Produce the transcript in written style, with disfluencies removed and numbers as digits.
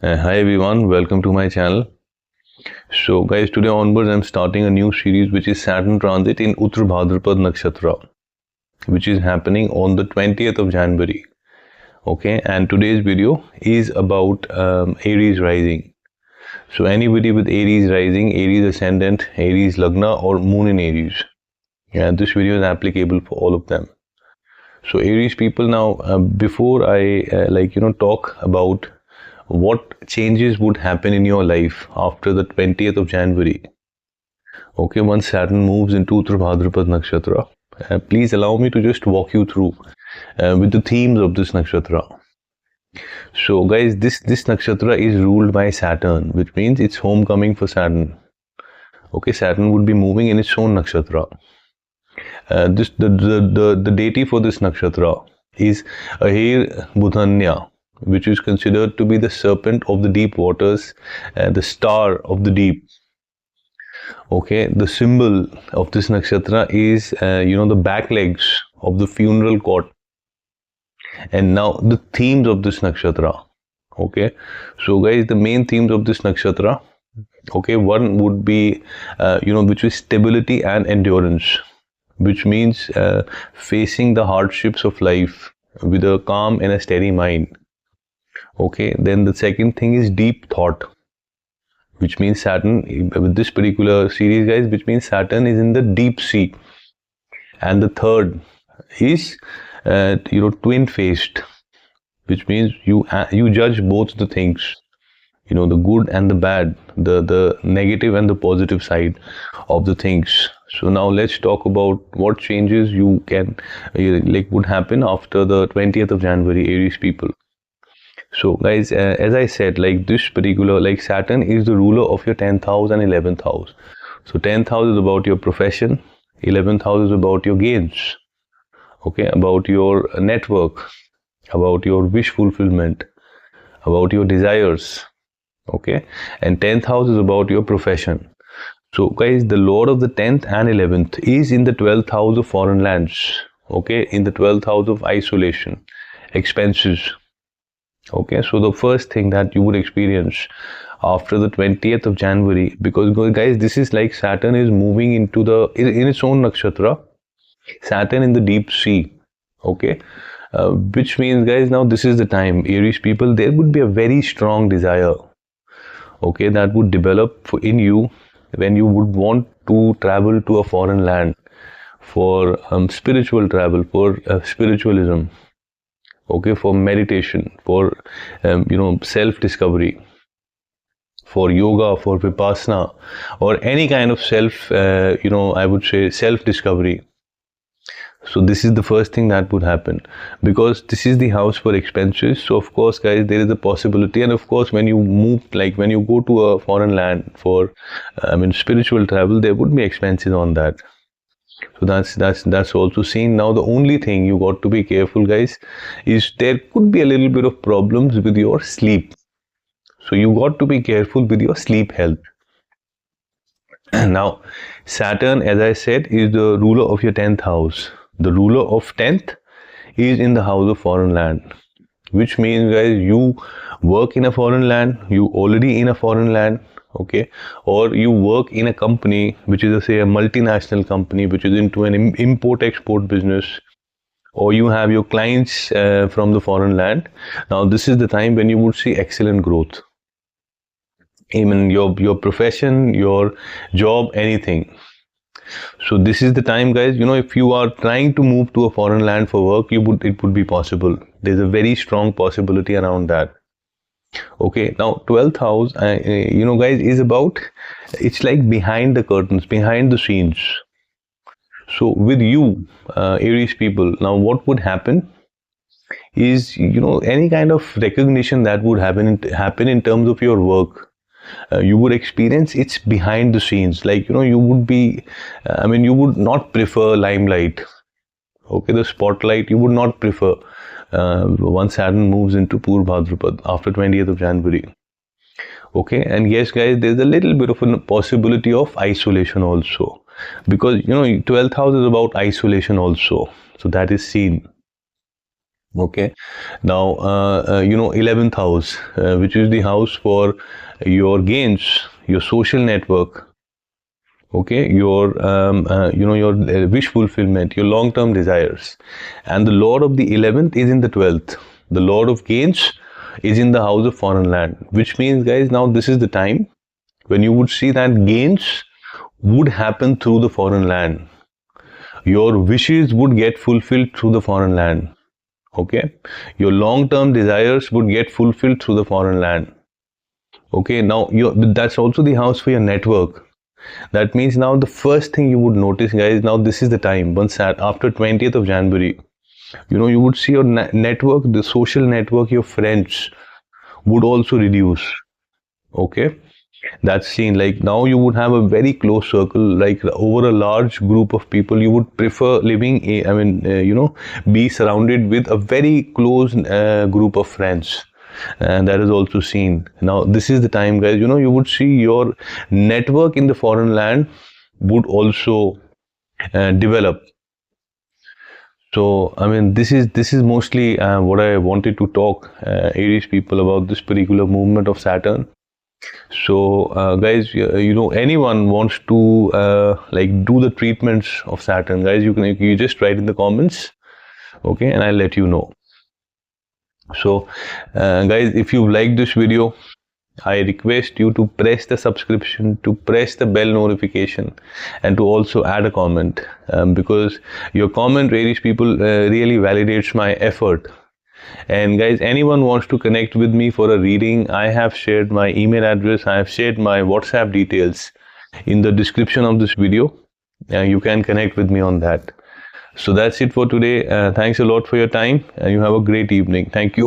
Hi everyone, welcome to my channel. So guys, today onwards I'm starting a new series which is Saturn transit in UTTARA BHADRAPADA NAKSHATRA, which is happening on the 20th of January. Okay, and today's video is about Aries rising. So anybody with Aries rising, Aries ascendant, Aries lagna or moon in Aries, yeah, this video is applicable for all of them. So Aries people, now before I talk about what changes would happen in your life after the 20th of January. Okay, once Saturn moves into Uttara Bhadrapad Nakshatra, please allow me to just walk you through with the themes of this nakshatra. So guys, this nakshatra is ruled by Saturn, which means it's homecoming for Saturn. Okay, Saturn would be moving in its own nakshatra. The deity for this nakshatra is Ahir Budhanya, which is considered to be the serpent of the deep waters, the star of the deep. Okay, the symbol of this nakshatra is, the back legs of the funeral cot. And now the themes of this nakshatra. Okay, so guys, the main themes of this nakshatra. Okay, one would be, which is stability and endurance, which means facing the hardships of life with a calm and a steady mind. Okay, then the second thing is deep thought, which means Saturn, with this particular series guys, which means Saturn is in the deep sea. And the third is twin-faced, which means you judge both the things, the good and the bad, the negative and the positive side of the things. So now let's talk about what changes you can would happen after the 20th of January, Aries people. So guys, as I said, this particular, Saturn is the ruler of your 10th house and 11th house. So 10th house is about your profession, 11th house is about your gains, okay, about your network, about your wish fulfillment, about your desires, okay, and 10th house is about your profession. So guys, the lord of the 10th and 11th is in the 12th house of foreign lands, okay, in the 12th house of isolation, expenses. Okay, so the first thing that you would experience after the 20th of January, because guys, this is like Saturn is moving into in its own nakshatra, Saturn in the deep sea. Okay, which means guys, now this is the time, Aries people, there would be a very strong desire, okay, that would develop in you when you would want to travel to a foreign land for spiritual travel, for spiritualism. Okay, for meditation, for self-discovery, for yoga, for vipassana, or any kind of I would say self-discovery. So this is the first thing that would happen, because this is the house for expenses. So of course guys, there is a possibility, and of course when you move, when you go to a foreign land for spiritual travel, there would be expenses on that. So that's also seen. Now the only thing you got to be careful guys is there could be a little bit of problems with your sleep. So you got to be careful with your sleep health. Now Saturn, as I said, is the ruler of your 10th house. The ruler of 10th is in the house of foreign land, which means guys, you work in a foreign land, you already in a foreign land, okay, or you work in a company which is say a multinational company which is into an import export business, or you have your clients from the foreign land. Now this is the time when you would see excellent growth, even your profession, your job, anything. So this is the time guys, if you are trying to move to a foreign land for work, it would be possible. There's a very strong possibility around that. Okay, now 12th house, guys, is about, it's like behind the curtains, behind the scenes. So with you, Aries people, now what would happen is, any kind of recognition that would happen in terms of your work, you would experience it's behind the scenes. You would be, you would not prefer limelight. Okay, the spotlight you would not prefer. Once Saturn moves into Pur Bhadrapad after 20th of January. Okay, and yes guys, there's a little bit of a possibility of isolation also, because 12th house is about isolation also, so that is seen. Okay, now 11th house, which is the house for your gains, your social network. Okay, your your wish fulfillment, your long term desires, and the lord of the 11th is in the 12th. The lord of gains is in the house of foreign land, which means, guys, now this is the time when you would see that gains would happen through the foreign land. Your wishes would get fulfilled through the foreign land. Okay, your long term desires would get fulfilled through the foreign land. Okay, now that's also the house for your network. That means now the first thing you would notice, guys, now this is the time once after 20th of January, you would see your network, the social network, your friends would also reduce. Okay, that's seen. Like now you would have a very close circle, like over a large group of people. You would prefer living be surrounded with a very close group of friends, and that is also seen. Now this is the time, guys, you would see your network in the foreign land would also develop. So I mean, this is mostly what I wanted to talk, Aries people, about this particular movement of Saturn. So guys, anyone wants to like do the treatments of Saturn, guys, you just write in the comments, okay, and I'll let you know. So guys, if you like this video, I request you to press the subscription, to press the bell notification, and to also add a comment, because your comment, Aries people, really validates my effort. And guys, anyone wants to connect with me for a reading, I have shared my email address, I have shared my WhatsApp details in the description of this video. You can connect with me on that. So that's it for today. Thanks a lot for your time, and you have a great evening. Thank you.